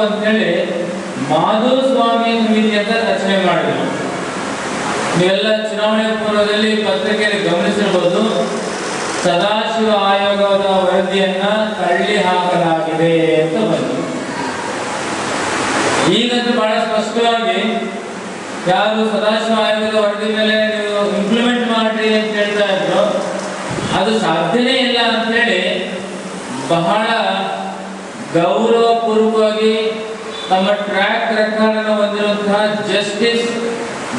ಅಂತೇಳಿ ಮಾಧುಸ್ವಾಮಿ ಸಮಿತಿ ಅಂತ ರಚನೆ ಮಾಡಿದ್ರು. ನೀವೆಲ್ಲ ಚುನಾವಣೆ ಪೂರ್ವದಲ್ಲಿ ಪತ್ರಿಕೆಯಲ್ಲಿ ಗಮನಿಸಿರ್ಬೋದು, ಸದಾಶಿವ ಆಯೋಗದ ವರದಿಯನ್ನ ತಳ್ಳಿ ಹಾಕಲಾಗಿದೆ ಅಂತ ಬಂತು. ಈಗಂತೂ ಬಹಳ ಸ್ಪಷ್ಟವಾಗಿ ಯಾರು ಸದಾಶಿವ ಆಯೋಗದ ವರದಿ ಮೇಲೆ ನೀವು ಇಂಪ್ಲಿಮೆಂಟ್ ಮಾಡ್ರಿ ಅಂತ ಹೇಳ್ತಾ ಇದ್ರು, ಅದು ಸಾಧ್ಯನೇ ಇಲ್ಲ ಅಂತೇಳಿ ಬಹಳ ಗೌರವಪೂರ್ವಕವಾಗಿ ತಮ್ಮ ಟ್ರ್ಯಾಕ್ ರೆಕಾರ್ಡ್ ಅನ್ನು ಹೊಂದಿರುವಂತಹ ಜಸ್ಟಿಸ್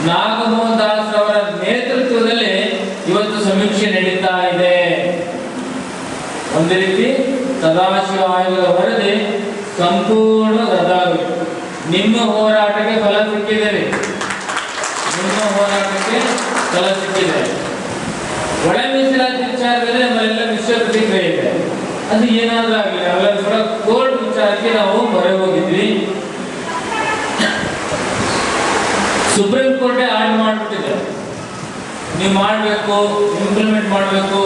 ನಾಗಮೋಹನ್ ದಾಸ್ ಅವರ ನೇತೃತ್ವದಲ್ಲಿ ಇವತ್ತು ಸಮೀಕ್ಷೆ ನಡೀತಾ ಇದೆ. ಒಂದು ರೀತಿ ಸದಾಶಿವ ಆಯೋಗದ ವರದಿ ಸಂಪೂರ್ಣ ರದ್ದಾಗಿದೆ. ನಿಮ್ಮ ಹೋರಾಟಕ್ಕೆ ಫಲ ಸಿಕ್ಕಿದೆ. ಒಳ ಮೀಸಲಾತಿ ವಿಚಾರದಲ್ಲಿ ನಮ್ಮೆಲ್ಲ ವಿಶ್ವ ಪ್ರತಿಕ್ರಿಯೆ ಇದೆ. ಅದು ಏನಾದ್ರೂ ಆಗಲಿ, ಅವೆಲ್ಲ ಕೂಡ ಕೋರ್ಟ್ ವಿಚಾರಕ್ಕೆ ನಾವು ಮೊರೆ ಹೋಗಿದ್ವಿ. ಸುಪ್ರೀಂ ಕೋರ್ಟೇ ಆರ್ಡರ್ ಮಾಡಿಬಿಟ್ಟಿದೆ, ನೀವು ಮಾಡಬೇಕು, ಇಂಪ್ಲಿಮೆಂಟ್ ಮಾಡಬೇಕು,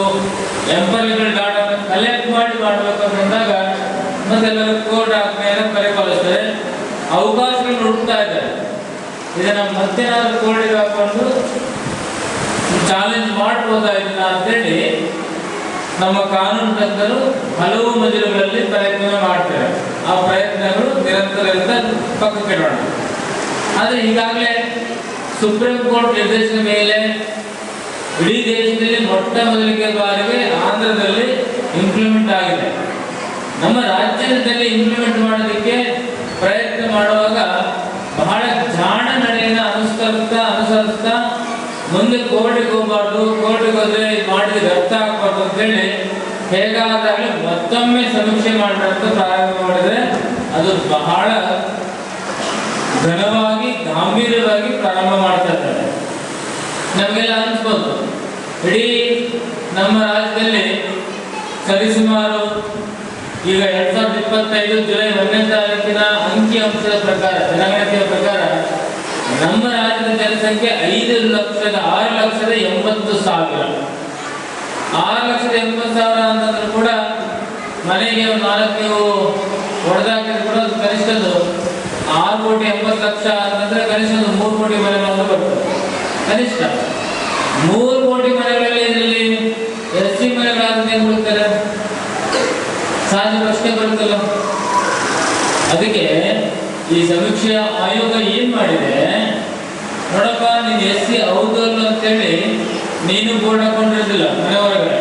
ಎಂಪರಿಕಲ್ ಡಾಟಾ ಕಲೆಕ್ಟ್ ಮಾಡಬೇಕು ಅಂತಂದಾಗ ಮತ್ತೆಲ್ಲರೂ ಕೋರ್ಟ್ ಆಜ್ಞೆಯನ್ನು ಪರಿಪಾಲಿಸ್ತಾರೆ, ಅವಕಾಶಗಳು ಹುಡುಕ್ತಾ ಇದ್ದಾರೆ. ಇದನ್ನ ಮತ್ತೇನಾದ್ರೂ ಕೋರ್ಟಿಗೆ ಹಾಕೊಂಡು ಚಾಲೆಂಜ್ ಮಾಡ್ಬೋದಾ ಇದನ್ನ ಅಂತೇಳಿ ನಮ್ಮ ಕಾನೂನು ತಜ್ಞರು ಹಲವು ಮಜಲುಗಳಲ್ಲಿ ಪ್ರಯತ್ನ ಮಾಡ್ತಾರೆ. ಆ ಪ್ರಯತ್ನಗಳು ನಿರಂತರ ಪಕ್ಕಕ್ಕಿಡೋಣ. ಆದರೆ ಈಗಾಗಲೇ ಸುಪ್ರೀಂ ಕೋರ್ಟ್ ನಿರ್ದೇಶನ ಮೇಲೆ ಇಡೀ ದೇಶದಲ್ಲಿ ಮೊಟ್ಟ ಮೊದಲಿಗೆ ಬಾರಿಗೆ ಆಂಧ್ರದಲ್ಲಿ ಇಂಪ್ಲಿಮೆಂಟ್ ಆಗಿದೆ. ನಮ್ಮ ರಾಜ್ಯದಲ್ಲಿ ಇಂಪ್ಲಿಮೆಂಟ್ ಮಾಡೋದಕ್ಕೆ ಪ್ರಯತ್ನ ಮಾಡುವಾಗ ಬಹಳ ಜಾಣ ನಡೆಯನ್ನು ಅನುಸರಿಸ್ತಾ ಮುಂದೆ ಕೋರ್ಟಿಗೆ ಹೋಗಬಾರ್ದು, ಕೋರ್ಟಿಗೆ ಹೋದ್ರೆ ಮಾಡಿದ ವ್ಯರ್ಥ ಆಗಬಾರ್ದು ಅಂತೇಳಿ ಹೇಗಾದಾಗಲೇ ಮತ್ತೊಮ್ಮೆ ಸಮೀಕ್ಷೆ ಮಾಡಬೇಕಂತ ಪ್ರಾರಂಭ ಮಾಡಿದ್ರೆ ಅದು ಬಹಳ ಘನವಾಗಿ ಗಾಂಭೀರ್ಯವಾಗಿ ಪ್ರಾರಂಭ ಮಾಡ್ತಾ ಇದ್ದಾರೆ. ನಮಗೆಲ್ಲ ಅನಿಸ್ಬೋದು, ಇಡೀ ನಮ್ಮ ರಾಜ್ಯದಲ್ಲಿ ಸರಿಸುಮಾರು ಈಗ 2025 ಜುಲೈ 1ನೇ ತಾರೀಕಿನ ಅಂಕಿ ಅಂಶದ ಪ್ರಕಾರ, ಜನಗಣತಿಯ ಪ್ರಕಾರ ನಮ್ಮ ರಾಜ್ಯದ ಜನಸಂಖ್ಯೆ 6,80,000. 6,80,000 ಅಂತಂದ್ರೂ ಕೂಡ ಮನೆಗೆ ಒಂದು 4 ನೀವು ಹೊಡೆದಾಕಿದ್ರು ಕೂಡ ಅದು ಕನಿಷ್ಠದ್ದು 6,80,00,000 ಅಂತಂದ್ರೆ ಕನಿಷ್ಠ ಒಂದು 3 ಕೋಟಿ ಮನೆಗಳನ್ನು ಬರ್ತದೆ. ಕನಿಷ್ಠ 3 ಕೋಟಿ ಮನೆಗಳಲ್ಲಿ ಇದರಲ್ಲಿ SC ಮನೆಗಳಾದ್ರೆ ಉಳಿತಾರೆ, ಸಹಜ ಪ್ರಶ್ನೆ ಬರುತ್ತಲ್ಲ. ಅದಕ್ಕೆ ಈ ಸಮೀಕ್ಷೆಯ ಆಯೋಗ ಏನ್ ಮಾಡಿದೆ, ನೋಡಪ್ಪ ನೀನು SC ಹೌದು ಅಲ್ಲ ಅಂತೇಳಿ ನೀನು ಬೋರ್ಡ್ ಹಾಕೊಂಡಿರ್ತಿಲ್ಲ ಮನೆ ಹೊರಗಡೆ,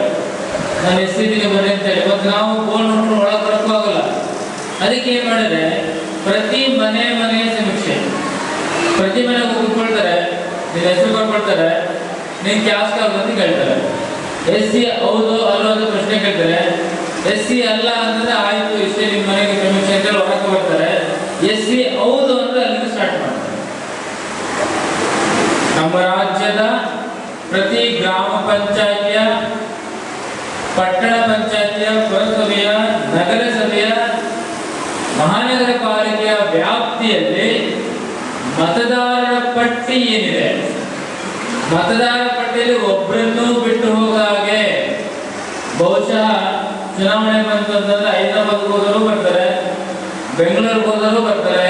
ನಾನು SC ಇದೀನಿ ಬನ್ನಿ ಅಂತೇಳಿ. ಇವತ್ತು ನಾವು ಬೋರ್ಡ್ ನೋಡ್ಕೊಂಡು ಒಳಗೆ ಬರಕ್ಕೂ ಆಗಲ್ಲ. ಅದಕ್ಕೆ ಏನ್ ಮಾಡಿದ್ರೆ ಪ್ರತಿ ಮನೆ ಸಮೀಕ್ಷೆ, ಪ್ರತಿ ಮನೆಗೆ ಕೂತ್ಕೊಳ್ತಾರೆ, ನಿನ್ನ ಹೆಸರು ಕೊಟ್ಕೊಳ್ತಾರೆ, ನೀನ್ ಕ್ಯಾಸ್ಟ್ ಅಂತ ಕೇಳ್ತಾರೆ. SC ಹೌದು ಅಲ್ಲೋ ಅಂತ ಪ್ರಶ್ನೆ ಕೇಳ್ತಾರೆ. SC ಅಲ್ಲ ಅಂತಂದ್ರೆ ಆಯ್ತು ಇಷ್ಟೇ ನಿಮ್ಮ ಮನೆಗೆ ಸಮೀಕ್ಷೆ ಅಂತ ಹೊರಕ್ಕೆ ಬರ್ತಾರೆ. SC ಹೌದು ಅಂದ್ರೆ ಅಲ್ಲಿಂದ ಸ್ಟಾರ್ಟ್ ಮಾಡ್ತಾರೆ. ನಮ್ಮ ರಾಜ್ಯದ ಪ್ರತಿ ಗ್ರಾಮ ಪಂಚಾಯಿತಿಯ, ಪಟ್ಟಣ ಪಂಚಾಯಿತಿಯ, ಪುರಸಭೆಯ, ನಗರಸಭೆಯ, ಮಹಾನಗರ ಪಾಲಿಕೆಯ ವ್ಯಾಪ್ತಿಯಲ್ಲಿ ಮತದಾರರ ಪಟ್ಟಿ ಏನಿದೆ, ಮತದಾರರ ಪಟ್ಟಿಯಲ್ಲಿ ಒಬ್ಬರನ್ನೂ ಬಿಟ್ಟು ಹೋಗಾಗೆ. ಬಹುಶಃ ಚುನಾವಣೆ ಬಂತು ಅಂತಂದ್ರೆ ಹೈದರಾಬಾದ್ಗೆ ಹೋದರೂ ಬರ್ತಾರೆ, ಬೆಂಗಳೂರಿಗೆ ಹೋದರೂ ಬರ್ತಾರೆ,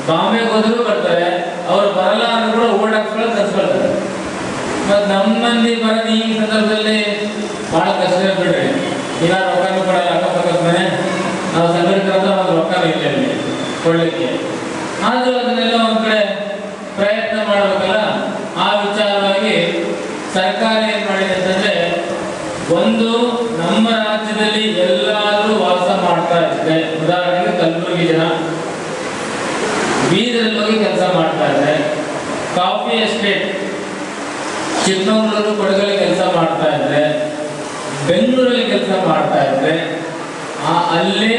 ಬಾಂಬೆಗೆ ಹೋದರೂ ಬರ್ತಾರೆ. ಅವ್ರು ಬರಲ್ಲ ಅಂದ್ರೂ ಕೂಡ ಓಟ್ ಹಾಕ್ಸ್ಕೊಳ್ಳೋ ತರಿಸ್ಕೊಳ್ತಾರೆ. ಮತ್ತು ನಮ್ಮ ಮಂದಿ ಬರೋದು ಈ ಸಂದರ್ಭದಲ್ಲಿ ಬಹಳ ಕಷ್ಟ ಬಿಡ್ರಿ. ಈಗ ರೊಕ್ಕನೂ ಕೊಡಲ್ಲ, ಅಕ್ಕಪಕ್ಕದ ಮನೆ ನಾವು ಸಂಘಟಿತರ ಒಂದು ರೊಕ್ಕನೂ ಇಲ್ಲ ಇಲ್ಲಿ ಕೊಡ್ಲಿಕ್ಕೆ. ಆದರೂ ಅದನ್ನೆಲ್ಲ ಒಂದ್ ಕಡೆ ಪ್ರಯತ್ನ ಮಾಡಬೇಕಲ್ಲ. ಆ ವಿಚಾರವಾಗಿ ಸರ್ಕಾರ ಏನ್ ಮಾಡಿದೆ ಅಂತಂದ್ರೆ, ಒಂದು ನಮ್ಮ ರಾಜ್ಯದಲ್ಲಿ ಎಲ್ಲಾದ್ರೂ ವಾಸ ಮಾಡ್ತಾ ಇದ್ರೆ, ಉದಾಹರಣೆಗೆ ಕಲಬುರಗಿ ಜನ ಬೀದರಲ್ಲಿ ಹೋಗಿ ಕೆಲಸ ಮಾಡ್ತಾ ಇದ್ರೆ, ಕಾಫಿ ಎಸ್ಟೇಟ್ ಚಿಕ್ಕಮಗಳೂರು ಕೊಡಗಲ್ಲಿ ಕೆಲಸ ಮಾಡ್ತಾ ಇದ್ರೆ, ಬೆಂಗಳೂರಲ್ಲಿ ಕೆಲಸ ಮಾಡ್ತಾ ಇದ್ರೆ, ಅಲ್ಲೇ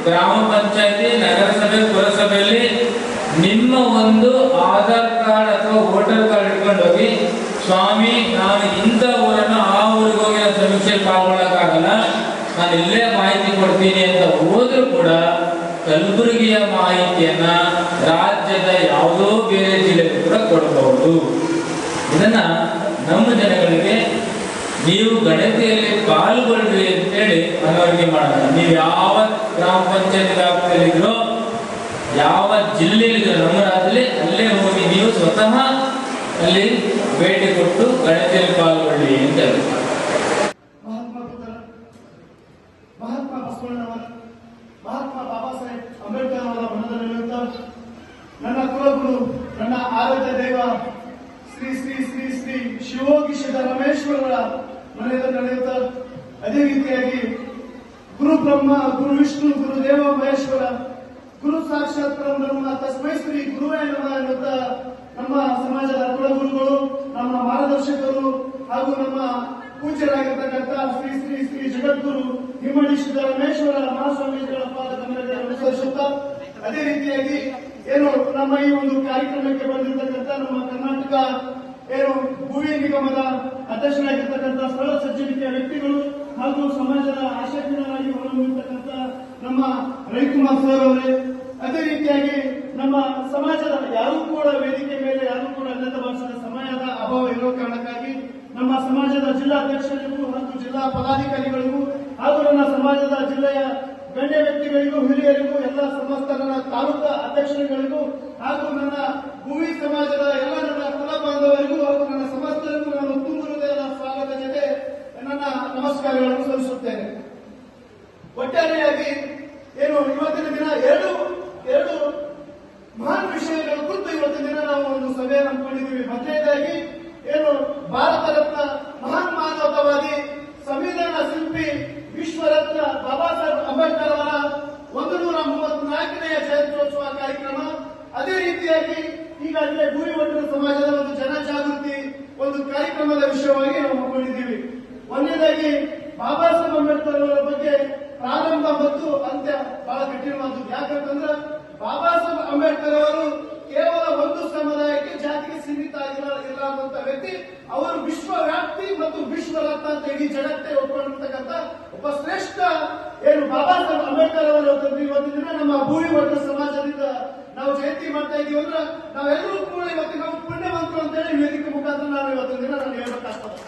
ಗ್ರಾಮ ಪಂಚಾಯತಿ, ನಗರಸಭೆ, ಪುರಸಭೆಯಲ್ಲಿ ನಿಮ್ಮ ಒಂದು ಆಧಾರ್ ಕಾರ್ಡ್ ಅಥವಾ ವೋಟರ್ ಕಾರ್ಡ್ ಇಟ್ಕೊಂಡು ಹೋಗಿ, ಸ್ವಾಮಿ ನಾನು ಇಂಥ ಊರನ್ನು ಆ ಊರಿಗೆ ಹೋಗಿ ನಾನು ಸಮೀಕ್ಷೆಯಲ್ಲಿ ಪಾಲ್ಗೊಳ್ಳಕ್ಕಾಗಲ್ಲ, ನಾನು ಇಲ್ಲೇ ಮಾಹಿತಿ ಕೊಡ್ತೀನಿ ಅಂತ ಹೋದ್ರೂ ಕೂಡ ಕಲಬುರಗಿಯ ಮಾಹಿತಿಯನ್ನ ರಾಜ್ಯದ ಯಾವುದೋ ಬೇರೆ ಜಿಲ್ಲೆಗೂ ಕೂಡ ಕೊಡಬಹುದು. ಇದನ್ನ ನಮ್ಮ ಜನಗಳಿಗೆ ನೀವು ಗಣತಿಯಲ್ಲಿ ಪಾಲ್ಗೊಳ್ಳಿ ಅಂತೇಳಿ ಮನವರಿಕೆ ಮಾಡೋಣ. ನೀವು ಯಾವ ಗ್ರಾಮ ಪಂಚಾಯತ್ ವ್ಯಾಪ್ತಿಯಲ್ಲಿದ್ರೋ ಯಾವ ಜಿಲ್ಲೆಯಲ್ಲಿ ನಮ್ಮ ರಾಜ್ಯದಲ್ಲಿ ಅಲ್ಲೇ ಹೋಗಿ ನೀವು ಸ್ವತಃ ಅಲ್ಲಿ ಭೇಟಿ ಕೊಟ್ಟು ಗಣತಿಯಲ್ಲಿ ಪಾಲ್ಗೊಳ್ಳಿ ಅಂತ ಹೇಳ್ತಾರೆ. ಮಹಾತ್ಮ ಬಸವಣ್ಣನವರ, ಮಹಾತ್ಮ ಬಾಬಾ ಸಾಹೇಬ್ ಅಂಬೇಡ್ಕರ್ ಅವರ ಮನದಲ್ಲಿ ನಿಲ್ಲುತ್ತಾ ನನ್ನ ಕುಲಗುರು, ನನ್ನ ಆರಾಧ್ಯ ದೇವ ಶ್ರೀ ಶ್ರೀ ಶ್ರೀ ಶ್ರೀ ಶಿವೋಗಿ ಸಿದ್ದರಾಮೇಶ್ವರರ ಮನೆಯಲ್ಲಿ ನಡೆಯುತ್ತಾ, ಅದೇ ರೀತಿಯಾಗಿ ಗುರು ಬ್ರಹ್ಮ, ಗುರು ವಿಷ್ಣು, ಗುರು ದೇವ ಮಹೇಶ್ವರ, ಗುರು ಸಾಕ್ಷಾತ್ ಪರಬ್ರಹ್ಮ ತಸ್ಮೈ ಶ್ರೀ ಗುರುವೇ ನಮಃ ಎನ್ನುತ್ತಾ ನಮ್ಮ ಸಮಾಜದ ಕುಲಗುರುಗಳು, ನಮ್ಮ ಮಾರ್ಗದರ್ಶಕರು ಹಾಗೂ ನಮ್ಮ ಪೂಜ್ಯರಾಗಿರ್ತಕ್ಕಂಥ ಶ್ರೀ ಶ್ರೀ ಶ್ರೀ ಜಗದ್ಗುರು ಹಿಮ್ಮಡಿ ಸಿದ್ದರಾಮೇಶ್ವರ ಮಹಾಸ್ವಾಮೀಜಿಗಳ ಪಾದ ಕಮಲಕ್ಕೆ ನಮಸ್ಕರಿಸುತ್ತಾ, ಅದೇ ರೀತಿಯಾಗಿ ಏನು ನಮ್ಮ ಈ ಒಂದು ಕಾರ್ಯಕ್ರಮಕ್ಕೆ ಬಂದಿರತಕ್ಕಂಥ ನಮ್ಮ ಕರ್ನಾಟಕ ಏನು ಭೂಮಿ ನಿಗಮದ ಅಧ್ಯಕ್ಷರಾಗಿರ್ತಕ್ಕಂಥ ಸ್ಥಳ ಸಜ್ಜನಿಕೆಯ ವ್ಯಕ್ತಿಗಳು ಹಾಗೂ ಸಮಾಜದ ಆಶಾಕಿರಣರಾಗಿ ಹೊರಹೊಮ್ಮಿರ್ತಕ್ಕಂಥ ನಮ್ಮ ರವಿಕುಮಾರ್ ಸರ್ ಅವರೇ, ಅದೇ ರೀತಿಯಾಗಿ ನಮ್ಮ ಸಮಾಜದ ಯಾರೂ ಕೂಡ ವೇದಿಕೆ ಮೇಲೆ ಯಾರೂ ಕೂಡ ಅನ್ಯತಾ ಭಾಷೆಯ ಸಮಯದ ಅಭಾವ ಇರುವ ಕಾರಣಕ್ಕಾಗಿ ನಮ್ಮ ಸಮಾಜದ ಜಿಲ್ಲಾಧ್ಯಕ್ಷರಿಗೂ ಹಾಗೂ ಜಿಲ್ಲಾ ಪದಾಧಿಕಾರಿಗಳಿಗೂ ಹಾಗೂ ನನ್ನ ಸಮಾಜದ ಜಿಲ್ಲೆಯ ಗಣ್ಯ ವ್ಯಕ್ತಿಗಳಿಗೂ, ಹಿರಿಯರಿಗೂ, ಎಲ್ಲ ಸಮಸ್ತ ನನ್ನ ತಾಲೂಕಾ ಅಧ್ಯಕ್ಷರುಗಳಿಗೂ ಹಾಗೂ ನನ್ನ ಭೂಮಿ ಸಮಾಜದ ಎಲ್ಲ ನನ್ನ ಕುಲ ಬಾಂಧವರಿಗೂ ಹಾಗೂ ನನ್ನ ಸಮಸ್ತರಿಗೂ ನಾನು ತುಂಬ ಹೃದಯದ ಸ್ವಾಗತ ಜೊತೆ ನನ್ನ ನಮಸ್ಕಾರಗಳನ್ನು ಸಲ್ಲಿಸುತ್ತೇನೆ. ಒಟ್ಟಾರೆಯಾಗಿ ಏನು ಇವತ್ತಿನ ದಿನ ಎರಡು ಮಹಾನ್ ವಿಷಯಗಳ ಕುರಿತು ಇವತ್ತಿನ ದಿನ ನಾವು ಒಂದು ಸಭೆಯನ್ನು ಹಮ್ಮಿಕೊಂಡಿದ್ದೀವಿ. ಮೊದಲನೇದಾಗಿ ಏನು ಭಾರತ ರತ್ನ ಮಹಾನ್ ಮಾನವತಾವಾದಿ ಸಂವಿಧಾನ ಶಿಲ್ಪಿ ವಿಶ್ವರತ್ನ ಬಾಬಾ ಸಾಹೇಬ್ ಅಂಬೇಡ್ಕರ್ ಅವರ 134ನೇ ಜಯಂತ್ಯೋತ್ಸವ ಕಾರ್ಯಕ್ರಮ. ಅದೇ ರೀತಿಯಾಗಿ ಈಗಾಗಲೇ ಭೂಮಿ ಒಟ್ಟು ಸಮಾಜದ ಒಂದು ಜನಜಾಗೃತಿ ಒಂದು ಕಾರ್ಯಕ್ರಮದ ವಿಷಯವಾಗಿ ನಾವು ಹಮ್ಮಿಕೊಂಡಿದ್ದೀವಿ. ಒಂದನೇದಾಗಿ ಬಾಬಾ ಸಾಹೇಬ್ ಅಂಬೇಡ್ಕರ್ ಅವರ ಬಗ್ಗೆ ಪ್ರಾರಂಭ ಮತ್ತು ಅಂತ್ಯ ಬಹಳ ಕಠಿಣವಾದ್ದು. ಯಾಕಂತಂದ್ರೆ ಬಾಬಾ ಸಾಹೇಬ್ ಅಂಬೇಡ್ಕರ್ ಅವರು ಕೇವಲ ಒಂದು ಸಮುದಾಯಕ್ಕೆ, ಜಾತಿಗೆ ಸೀಮಿತ ಇರಲಾರಂತ ವ್ಯಕ್ತಿ. ಅವರು ವಿಶ್ವವ್ಯಾಪ್ತಿ ಮತ್ತು ವಿಶ್ವರತ್ನ ಅಂತ ಇಡೀ ಜಗತ್ತೇ ಒಪ್ಪಿಕೊಂಡಿರ್ತಕ್ಕಂಥ ಒಬ್ಬ ಶ್ರೇಷ್ಠ ಏನು ಬಾಬಾ ಸಾಹೇಬ್ ಅಂಬೇಡ್ಕರ್ ಅವರು ಇವತ್ತಿನ ದಿನ ನಮ್ಮ ಭೂಮಿ ವರ್ಗ ಸಮಾಜದಿಂದ ನಾವು ಜಯಂತಿ ಮಾಡ್ತಾ ಇದೀವಿ ಅಂದ್ರೆ ನಾವೆಲ್ಲರೂ ಕೂಡ ಇವತ್ತಿನ ನಾವು ಪುಣ್ಯವಂತರು ಅಂತ ಹೇಳಿ ವೇದಿಕೆ ಮುಖಾಂತರ ನಾವು ಇವತ್ತಿನ ದಿನ ನಾನು ಹೇಳ್ಬೇಕಾಗ್ತದೆ.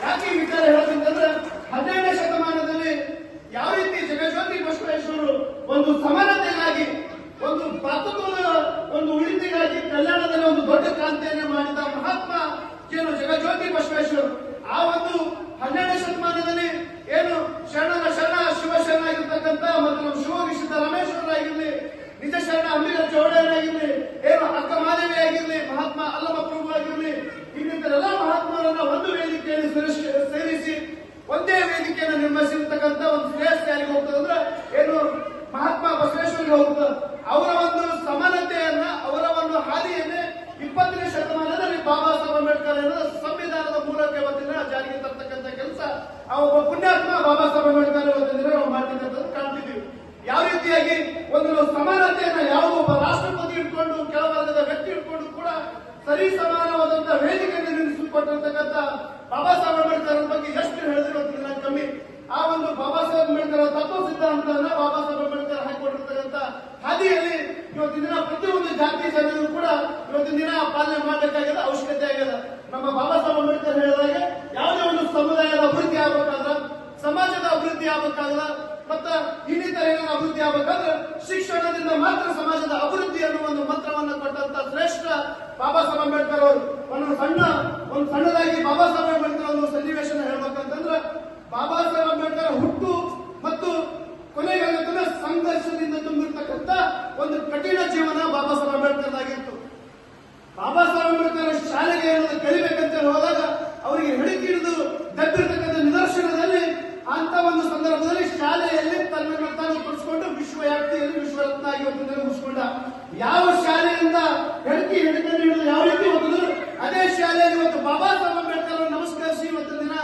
ಯಾಕೆ ಈ ವಿಚಾರ ಹೇಳ್ಬೇಕಂದ್ರೆ 12ನೇ ಶತಮಾನದಲ್ಲಿ ಯಾವ ರೀತಿ ಜಗಜ್ಯೋತಿ ಬಸವೇಶ್ವರರು ಒಂದು ಸಮಾನತೆಗಾಗಿ, ಒಂದು ಪಾತ್ರತ್ವದ ಒಂದು ಉಳಿತಿಗಾಗಿ ಕಲ್ಯಾಣದಲ್ಲಿ ಒಂದು ದೊಡ್ಡ ಕ್ರಾಂತಿಯನ್ನು ಮಾಡಿದ ಮಹಾತ್ಮ ಏನು ಜಗಜ್ಯೋತಿ ಬಸವೇಶ್ವರರು, ಆ ಒಂದು 12ನೇ ಶತಮಾನದಲ್ಲಿ ಏನು ಶರಣ ಶಿವಶರಣ ಆಗಿರ್ತಕ್ಕಂಥ ಮತ್ತು ನಮ್ಮ ಶಿವೋಗಿ ಸಿದ್ದರಾಮೇಶ್ವರರಾಗಿರ್ಲಿ, ನಿಜ ಶರಣ ಅಂಬಿಗರ ಚೌಡಯ್ಯನಾಗಿರ್ಲಿ, ಏನು ಅಕ್ಕ ಮಾದೇವಿ ಆಗಿರ್ಲಿ, ಮಹಾತ್ಮ ಅಲ್ಲಮ ಪ್ರಭು ಆಗಿರ್ಲಿ, ಇನ್ನಿತರೆಲ್ಲ ಮಹಾತ್ಮರನ್ನ ಒಂದು ವೇದಿಕೆಯಲ್ಲಿ ಸೇರಿಸಿ ಒಂದೇ ವೇದಿಕೆಯನ್ನು ನಿರ್ಮಿಸಿರ್ತಕ್ಕಂಥ ಒಂದು ಶ್ರೇಷ್ಠ ಯಾರಿಗೆ ಹೋಗ್ತದೆ ಅಂದ್ರೆ ಏನು ಮಹಾತ್ಮ ಬಸವೇಶ್ವರಿಗೆ ಹೋಗ್ತದೆ. ಅವರ ಒಂದು ಸಮಾನತೆಯನ್ನ, ಅವರ ಒಂದು ಹಾದಿಯನ್ನೇ 20ನೇ ಶತಮಾನದಲ್ಲಿ ಬಾಬಾ ಸಾಹೇಬ್ ಅಂಬೇಡ್ಕರ್ ಸಂವಿಧಾನದ ಮೂಲಕ ಇವತ್ತಿನ ಜಾರಿಗೆ ತರ್ತಕ್ಕಂಥ ಕೆಲಸ ಆ ಒಬ್ಬ ಪುಣ್ಯಾತ್ಮ ಬಾಬಾ ಸಾಹೇಬ್ ಅಂಬೇಡ್ಕರ್ ಇವತ್ತಿನ ದಿನ ನಾವು ಮಾಡ್ತಿರ್ತಕ್ಕಂಥ ಕಾಣ್ತಿದ್ದೀವಿ. ಯಾವ ರೀತಿಯಾಗಿ ಒಂದು ಸಮಾನತೆಯನ್ನ ಯಾವುದೋ ಒಬ್ಬ ರಾಷ್ಟ್ರಪತಿ ಇಟ್ಕೊಂಡು ಕೆಳವರ್ಗದ ವ್ಯಕ್ತಿ ಇಟ್ಕೊಂಡು ಕೂಡ ಸರಿ ಸಮಾನವಾದಂತಹ ವೇದಿಕೆಯನ್ನು ನಿರ್ಮಿಸಿಕೊಟ್ಟಿರ್ತಕ್ಕಂಥ ಬಾಬಾ ಸಾಹೇಬ್ ಅಂಬೇಡ್ಕರ್ ಬಗ್ಗೆ ಎಷ್ಟು ಹೇಳಿದ್ರೆ ಕಮ್ಮಿ. ಆ ಒಂದು ಬಾಬಾ ಸಾಹೇಬ್ ಅಂಬೇಡ್ಕರ್ ತತ್ವ ಸಿದ್ಧಾಂತವನ್ನ ಬಾಬಾ ಸಾಹೇಬ್ ಅಂಬೇಡ್ಕರ್ ಹಾಕಿಕೊಂಡಿರ್ತಕ್ಕಂಥ ಹಾದಿಯಲ್ಲಿ ಇವತ್ತಿನ ದಿನ ಪ್ರತಿಯೊಂದು ಜಾತಿ ಜನರು ಕೂಡ ಇವತ್ತಿನ ದಿನ ಪಾಲನೆ ಮಾಡಬೇಕಾಗಿದೆ, ಅವಶ್ಯಕತೆ ಆಗಿದೆ. ನಮ್ಮ ಬಾಬಾ ಸಾಹೇಬ್ ಅಂಬೇಡ್ಕರ್ ಹೇಳಿದಾಗ ಯಾವುದೇ ಒಂದು ಸಮುದಾಯದ ಅಭಿವೃದ್ಧಿ ಆಗಬೇಕಾದ್ರ, ಸಮಾಜದ ಅಭಿವೃದ್ಧಿ ಆಗಬೇಕಾದ್ರ, ಮತ್ತ ಇನ್ನಿತರ ಅಭಿವೃದ್ಧಿ ಆಗಬೇಕಾದ್ರೆ ಶಿಕ್ಷಣದಿಂದ ಮಾತ್ರ ಸಮಾಜದ ಅಭಿವೃದ್ಧಿ ಅನ್ನುವ ಒಂದು ಮಂತ್ರವನ್ನು ಕೊಟ್ಟಂತ ಶ್ರೇಷ್ಠ ಬಾಬಾ ಸಾಹೇಬ್ ಅಂಬೇಡ್ಕರ್ ಅವರು. ಒಂದು ಸಣ್ಣದಾಗಿ ಬಾಬಾ ಸಾಹೇಬ್ ಅಂಬೇಡ್ಕರ್ ಒಂದು ಸನ್ನಿವೇಶನ ಹೇಳ್ಬೇಕಂತಂದ್ರೆ, ಬಾಬಾ ಸಾಹೇಬ್ ಅಂಬೇಡ್ಕರ್ ಹುಟ್ಟು ಮತ್ತು ಕೊನೆಗಾಲದ ಸಂಘರ್ಷದಿಂದ ತುಂಬಿರ್ತಕ್ಕಂಥ ಒಂದು ಕಠಿಣ ಜೀವನ ಬಾಬಾ ಸಾಹೇಬ್ ಅಂಬೇಡ್ಕರ್ ಆಗಿತ್ತು. ಬಾಬಾ ಸಾಹೇಬ್ ಅಂಬೇಡ್ಕರ್ ಶಾಲೆಗೆ ಏನಾದ್ರು ಕಲಿಬೇಕಂತ ಹೋದಾಗ ಅವರಿಗೆ ಹಿಡಿದು ದಬ್ಬಿರ್ತಕ್ಕಂಥ ನಿದರ್ಶನದಲ್ಲಿ ಅಂತ ಒಂದು ಸಂದರ್ಭದಲ್ಲಿ ಶಾಲೆಯಲ್ಲಿ ತನ್ನನ್ನು ತಾನು ಪಡಿಸಿಕೊಂಡು ವಿಶ್ವವ್ಯಾಪ್ತಿಯಲ್ಲಿ ವಿಶ್ವರತ್ನ ಆಗಿ ಇವತ್ತು ಮುಗಿಸ್ಕೊಂಡ. ಯಾವ ಶಾಲೆಯಿಂದ ಹಿಡಿಕೊಂಡು ಹಿಡಿದು ಯಾವ ರೀತಿ ಹೋಗಿದ್ರು ಅದೇ ಶಾಲೆಯಲ್ಲಿ ಇವತ್ತು ಬಾಬಾ ಸಾಹೇಬ್ ಅಂಬೇಡ್ಕರ್ ನಮಸ್ಕರಿಸಿ ಇವತ್ತು ದಿನ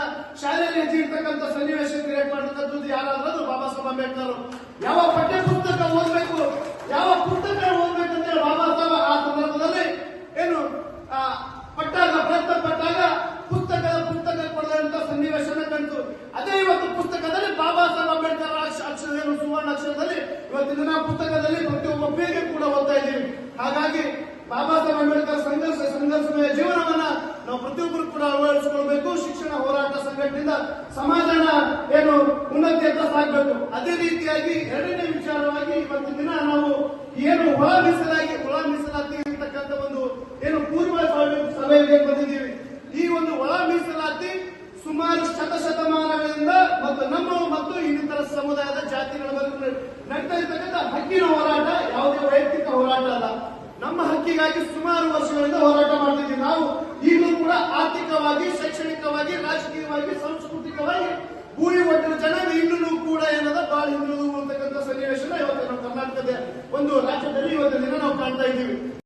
ಶಾಲೆಯಲ್ಲಿ ಎದ್ದಿರ್ತಕ್ಕಂಥ ಸನ್ನಿವೇಶ ಕ್ರಿಯೇಟ್ ಮಾಡತಕ್ಕಂಥದ್ದು ಯಾರಾದ್ರೂ ಬಾಬಾ ಸಾಹೇಬ್ ಅಂಬೇಡ್ಕರ್. ಯಾವ ಪಠ್ಯ ಪುಸ್ತಕ ಓದಬೇಕು, ಯಾವ ಪುಸ್ತಕ ಓದಬೇಕಂತ ಬಾಬಾ ಸಾಹೇಬ್ ಆ ಸಂದರ್ಭದಲ್ಲಿ ಏನು ಪ್ರಯತ್ನ ಪಟ್ಟಾಗ ಪುಸ್ತಕ ಕೊಡದಂತ ಸನ್ನಿವೇಶನ ಕಂಡು ಅದೇ ಇವತ್ತು ಪುಸ್ತಕದಲ್ಲಿ ಬಾಬಾ ಸಾಹೇಬ್ ಅಂಬೇಡ್ಕರ್ ಸುವರ್ಣ ಅಕ್ಷರದಲ್ಲಿ ಇವತ್ತಿನ ದಿನ ಪುಸ್ತಕದಲ್ಲಿ ಪ್ರತಿಯೊಬ್ಬ ಪೀಳಿಗೆ ಕೂಡ ಓದ್ತಾ ಇದ್ದೀವಿ. ಹಾಗಾಗಿ ಬಾಬಾ ಸಾಹೇಬ್ ಅಂಬೇಡ್ಕರ್ ಸಂಘರ್ಷಮಯ ಜೀವನವನ್ನ ನಾವು ಪ್ರತಿಯೊಬ್ಬರು ಕೂಡ ಅಳವಡಿಸಿಕೊಳ್ಬೇಕು. ಶಿಕ್ಷಣ ಹೋರಾಟ ಸಂಘಟನೆಯಿಂದ ಸಮಾಜನ ಏನು ಉನ್ನತಿಯತ್ತ ಸಾಗಬೇಕು. ಅದೇ ರೀತಿಯಾಗಿ ಎರಡನೇ ವಿಚಾರವಾಗಿ ಇವತ್ತಿನ ದಿನ ನಾವು ಏನು ಒಳ ಮೀಸಲಾತಿ ಇರ್ತಕ್ಕಂಥ ಒಂದು ಏನು ಪೂರ್ವ ಸಭೆಗೆ ಬಂದಿದ್ದೀವಿ. ಈ ಒಂದು ಒಳ ಮೀಸಲಾತಿ ಸುಮಾರು ಶತಮಾನಗಳಿಂದ ಮತ್ತು ನಮ್ಮ ಮತ್ತು ಇನ್ನಿತರ ಸಮುದಾಯದ ಜಾತಿಗಳ ಬಗ್ಗೆ ನಡೀತಾ ಇರ್ತಕ್ಕಂಥ ಹಕ್ಕಿನ ಹೋರಾಟ ಯಾವುದೇ ವೈಯಕ್ತಿಕ ಹೋರಾಟ ಅಲ್ಲ. ನಮ್ಮ ಹಕ್ಕಿಗಾಗಿ ಸುಮಾರು ವರ್ಷಗಳಿಂದ ಹೋರಾಟ ಮಾಡ್ತಿದ್ದೀವಿ. ನಾವು ಈಗಲೂ ಕೂಡ ಆರ್ಥಿಕವಾಗಿ, ಶೈಕ್ಷಣಿಕವಾಗಿ, ರಾಜಕೀಯವಾಗಿ, ಸಾಂಸ್ಕೃತಿಕವಾಗಿ ಭೂಮಿ ಒಟ್ಟಿನ ಜನಾಂಗ ಇನ್ನೂ ಕೂಡ ಏನದ ಬಹಳ ಹಿಂದುಳಿದು ಅಂತಕ್ಕಂಥ ಸನ್ನಿವೇಶನ ಇವತ್ತು ನಮ್ಮ ಕರ್ನಾಟಕದ ಒಂದು ರಾಜ್ಯದಲ್ಲಿ ಇವತ್ತು ದಿನ ನಾವು ಕಾಣ್ತಾ ಇದ್ದೀವಿ.